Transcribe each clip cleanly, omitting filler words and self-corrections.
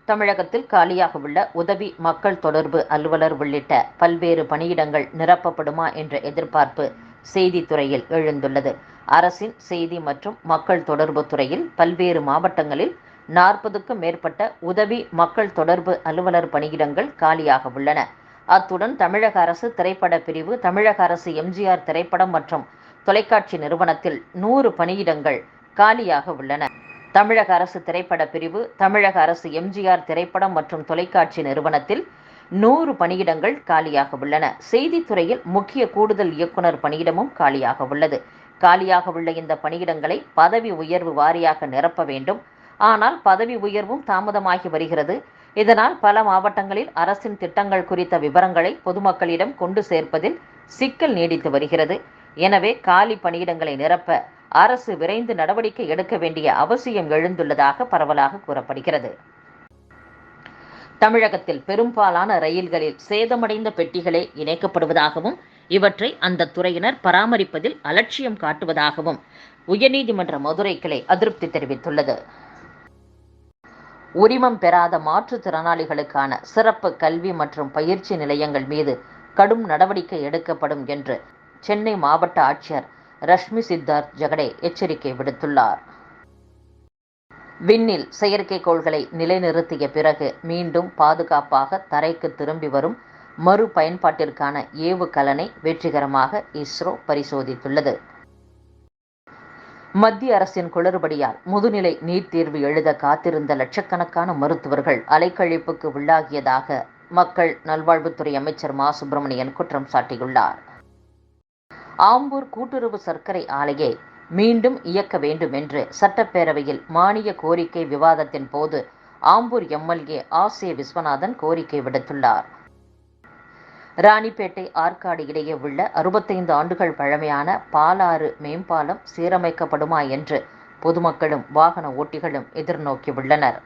தமிழகத்தில் காலியாக உள்ள உதவி மக்கள் தொடர்பு அலுவலர் உள்ளிட்ட பல்வேறு பணியிடங்கள் நிரப்பப்படுமா என்ற எதிர்பார்ப்பு செய்தித்துறையில் எழுந்துள்ளது. அரசின் செய்தி மற்றும் மக்கள் தொடர்பு துறையில் பல்வேறு மாவட்டங்களில் 40க்கும் மேற்பட்ட உதவி மக்கள் தொடர்பு அலுவலர் பணியிடங்கள் காலியாக உள்ளன. அத்துடன் தமிழக அரசு திரைப்பட பிரிவு, தமிழக அரசு எம்ஜிஆர் திரைப்படம் மற்றும் தொலைக்காட்சி நிறுவனத்தில் 100 பணியிடங்கள் காலியாக உள்ளன. தமிழக அரசு திரைப்பட பிரிவு, தமிழக அரசு எம்ஜிஆர் திரைப்படம் மற்றும் தொலைக்காட்சி நிறுவனத்தில் 100 பணியிடங்கள் காலியாக உள்ளன. செய்தித்துறையில் முக்கிய கூடுதல் இயக்குனர் பணியிடமும் காலியாக உள்ளது. காலியாக உள்ள இந்த பணியிடங்களை பதவி உயர்வு வாரியாக நிரப்ப வேண்டும். ஆனால் பதவி உயர்வும் தாமதமாகி வருகிறது. இதனால் பல மாவட்டங்களில் அரசின் திட்டங்கள் குறித்த விவரங்களை பொதுமக்களிடம் கொண்டு சேர்ப்பதில் சிக்கல் நீடித்து வருகிறது. எனவே காலி பணியிடங்களை நிரப்ப அரசு விரைந்து நடவடிக்கை எடுக்க வேண்டிய அவசியம் எழுந்துள்ளதாக பரவலாக கூறப்படுகிறது. தமிழகத்தில் பெரும்பாலான ரயில்களில் சேதமடைந்த பெட்டிகளே இணைக்கப்படுவதாகவும், இவற்றை அந்த துறையினர் பராமரிப்பதில் அலட்சியம் காட்டுவதாகவும் உயர்நீதிமன்ற மதுரை கிளை அதிருப்தி தெரிவித்துள்ளது. உரிமம் பெறாத மாற்றுத்திறனாளிகளுக்கான சிறப்பு கல்வி மற்றும் பயிற்சி நிலையங்கள் மீது கடும் நடவடிக்கை எடுக்கப்படும் என்று சென்னை மாவட்ட ஆட்சியர் ரஷ்மி சித்தார்த் ஜெகடே எச்சரிக்கை விடுத்துள்ளார். விண்ணில் செயற்கைக்கோள்களை நிலைநிறுத்திய பிறகு மீண்டும் பாதுகாப்பாக தரைக்கு திரும்பி வரும் மறு பயன்பாட்டிற்கான ஏவுகலனை வெற்றிகரமாக இஸ்ரோ பரிசோதித்துள்ளது. மத்திய அரசின் குளறுபடியால் முதுநிலை நீட் தேர்வு எழுத காத்திருந்த லட்சக்கணக்கான மருத்துவர்கள் அலைக்கழிப்புக்கு உள்ளாகியதாக மக்கள் நல்வாழ்வுத்துறை அமைச்சர் மா. சுப்பிரமணியன் குற்றம் சாட்டியுள்ளார். ஆம்பூர் கூட்டுறவு சர்க்கரை ஆலையை மீண்டும் இயக்க வேண்டும் என்று சட்டப்பேரவையில் மானிய கோரிக்கை விவாதத்தின் போது ஆம்பூர் எம்எல்ஏ ஆர். விஸ்வநாதன் கோரிக்கை விடுத்துள்ளார். ராணிப்பேட்டை ஆற்காடு இடையே உள்ள 65 ஆண்டுகள் பழமையான பாலாறு மேம்பாலம் சீரமைக்கப்படுமா என்று பொதுமக்களும் வாகன ஓட்டிகளும் எதிர்நோக்கியுள்ளனர்.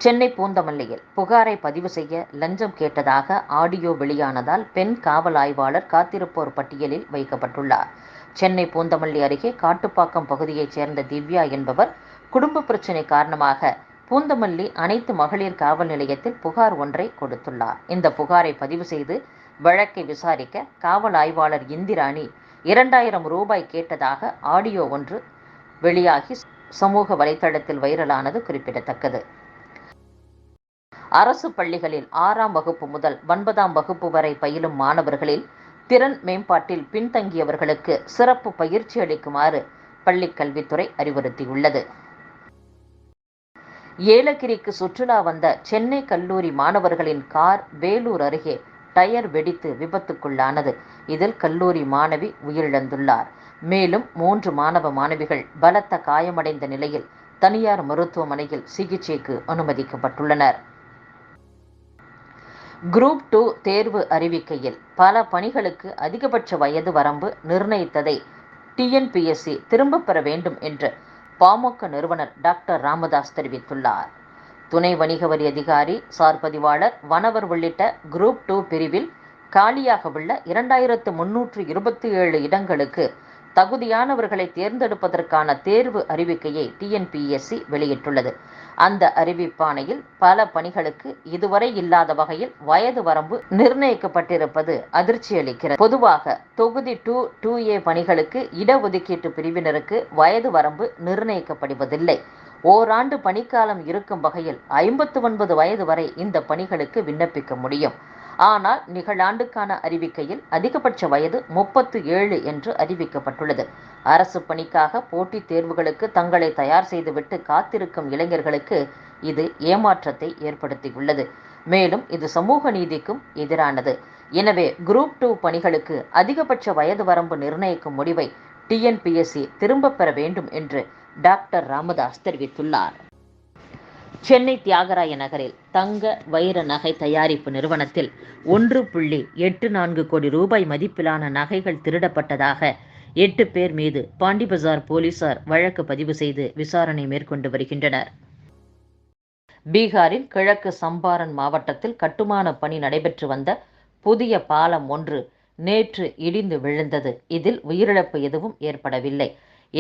சென்னை பூந்தமல்லியில் புகாரை பதிவு செய்ய லஞ்சம் கேட்டதாக ஆடியோ வெளியானதால் பெண் காவல் ஆய்வாளர் காத்திருப்போர் பட்டியலில் வைக்கப்பட்டுள்ளார். சென்னை பூந்தமல்லி அருகே காட்டுப்பாக்கம் பகுதியைச் சேர்ந்த திவ்யா என்பவர் குடும்ப பிரச்சினை காரணமாக பூந்தமல்லி அனைத்து மகளிர் காவல் நிலையத்தில் புகார் ஒன்றை கொடுத்துள்ளார். இந்த புகாரை பதிவு செய்து வழக்கை விசாரிக்க காவல் ஆய்வாளர் இந்திராணி 2000 ரூபாய் கேட்டதாக ஆடியோ ஒன்று வெளியாகி சமூக வலைதளத்தில் வைரலானது குறிப்பிடத்தக்கது. அரசு பள்ளிகளில் 6ஆம் வகுப்பு முதல் 9ஆம் வகுப்பு வரை பயிலும் மாணவர்களில் திறன் மேம்பாட்டில் பின்தங்கியவர்களுக்கு சிறப்பு பயிற்சி அளிக்குமாறு பள்ளிக்கல்வித்துறை அறிவுறுத்தியுள்ளது. ஏலகிரிக்கு சுற்றுலா வந்த சென்னை கல்லூரி மாணவர்களின் கார் வேலூர் அருகே டயர் வெடித்து விபத்துக்குள்ளானது. இதில் கல்லூரி மாணவி உயிரிழந்துள்ளார். மேலும் 3 மாணவ மாணவிகள் பலத்த காயமடைந்த நிலையில் தனியார் மருத்துவமனையில் சிகிச்சைக்கு அனுமதிக்கப்பட்டுள்ளனர். குரூப் 2 தேர்வு அறிவிக்கையில் பல பணிகளுக்கு அதிகபட்ச வயது வரம்பு நிர்ணயித்ததை டிஎன்பிஎஸ்சி திரும்பப் பெற வேண்டும் என்று பாமக நிறுவனர் டாக்டர் ராமதாஸ் தெரிவித்துள்ளார். துணை வணிக வரி அதிகாரி, சார் பதிவாளர், வனவர் உள்ளிட்ட குரூப் 2 பிரிவில் காலியாக உள்ள 2327 இடங்களுக்கு தகுதியானவர்களை தேர்ந்தெடுப்பதற்கான தேர்வு அறிவிக்கையை டிஎன்பிஎஸ்சி வெளியிட்டுள்ளது. அந்த அறிவிப்பாணையில் பல பணிகளுக்கு இதுவரை இல்லாத வகையில் வயது வரம்பு நிர்ணயிக்கப்பட்டிருப்பது அதிர்ச்சி அளிக்கிறது. பொதுவாக தொகுதி 2A பணிகளுக்கு இடஒதுக்கீட்டு பிரிவினருக்கு வயது வரம்பு நிர்ணயிக்கப்படுவதில்லை. ஓராண்டு பணிக்காலம் இருக்கும் வகையில் 59 வயது வரை இந்த பணிகளுக்கு விண்ணப்பிக்க முடியும். ஆனால் நிகழாண்டுக்கான அறிவிக்கையில் அதிகபட்ச வயது 37 என்று அறிவிக்கப்பட்டுள்ளது. அரசு பணிக்காக போட்டித் தேர்வுகளுக்கு தங்களை தயார் செய்துவிட்டு காத்திருக்கும் இளைஞர்களுக்கு இது ஏமாற்றத்தை ஏற்படுத்தியுள்ளது. மேலும் இது சமூக நீதிக்கும் எதிரானது. எனவே குரூப் 2 பணிகளுக்கு அதிகபட்ச வயது வரம்பு நிர்ணயிக்கும் முடிவை டிஎன்பிஎஸ்சி திரும்பப் பெற வேண்டும் என்று டாக்டர் ராமதாஸ் தெரிவித்துள்ளார். சென்னை தியாகராய நகரில் தங்க வைர நகை தயாரிப்பு நிறுவனத்தில் 1.84 கோடி ரூபாய் மதிப்பிலான நகைகள் திருடப்பட்டதாக 8 பேர் மீது பாண்டிபஜார் போலீசார் வழக்கு பதிவு செய்து விசாரணை மேற்கொண்டு வருகின்றனர். பீகாரின் கிழக்கு சம்பாரன் மாவட்டத்தில் கட்டுமான பணி நடைபெற்று வந்த புதிய பாலம் ஒன்று நேற்று இடிந்து விழுந்தது. இதில் உயிரிழப்பு எதுவும் ஏற்படவில்லை.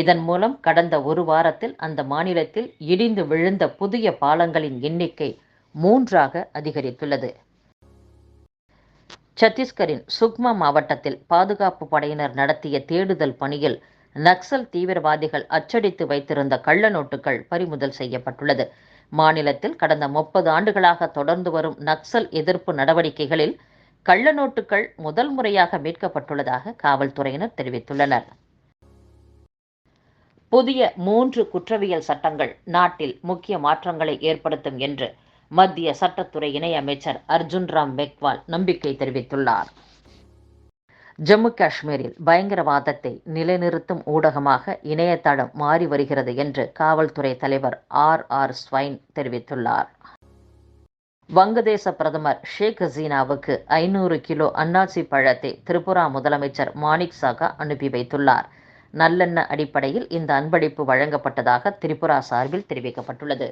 இதன் மூலம் கடந்த ஒரு வாரத்தில் அந்த மாநிலத்தில் இடிந்து விழுந்த புதிய பாலங்களின் எண்ணிக்கை 3ஆக அதிகரித்துள்ளது. சத்தீஸ்கரின் சுக்மா மாவட்டத்தில் பாதுகாப்பு படையினர் நடத்திய தேடுதல் பணியில் நக்சல் தீவிரவாதிகள் அச்சடித்து வைத்திருந்த கள்ள நோட்டுகள் பறிமுதல் செய்யப்பட்டுள்ளது. மாநிலத்தில் கடந்த 30 ஆண்டுகளாக தொடர்ந்து வரும் நக்சல் எதிர்ப்பு நடவடிக்கைகளில் கள்ள நோட்டுகள் முதல் முறையாக மீட்கப்பட்டுள்ளதாக காவல்துறையினர் தெரிவித்துள்ளனர். புதிய 3 குற்றவியல் சட்டங்கள் நாட்டில் முக்கிய மாற்றங்களை ஏற்படுத்தும் என்று மத்திய சட்டத்துறை இணை அமைச்சர் அர்ஜுன் ராம் மெக்வால் நம்பிக்கை தெரிவித்துள்ளார். ஜம்மு காஷ்மீரில் பயங்கரவாதத்தை நிலைநிறுத்தும் ஊடகமாக இணையதளம் மாறி வருகிறது என்று காவல்துறை தலைவர் ஆர். ஸ்வைன் தெரிவித்துள்ளார். வங்கதேச பிரதமர் ஷேக் ஹசீனாவுக்கு 500 கிலோ அன்னாசி பழத்தை திரிபுரா முதலமைச்சர் மாணிக் சாகா அனுப்பி வைத்துள்ளார். நல்லெண்ண அடிப்படையில் இந்த அன்பளிப்பு வழங்கப்பட்டதாக திரிபுரா சார்பில் தெரிவிக்கப்பட்டுள்ளது.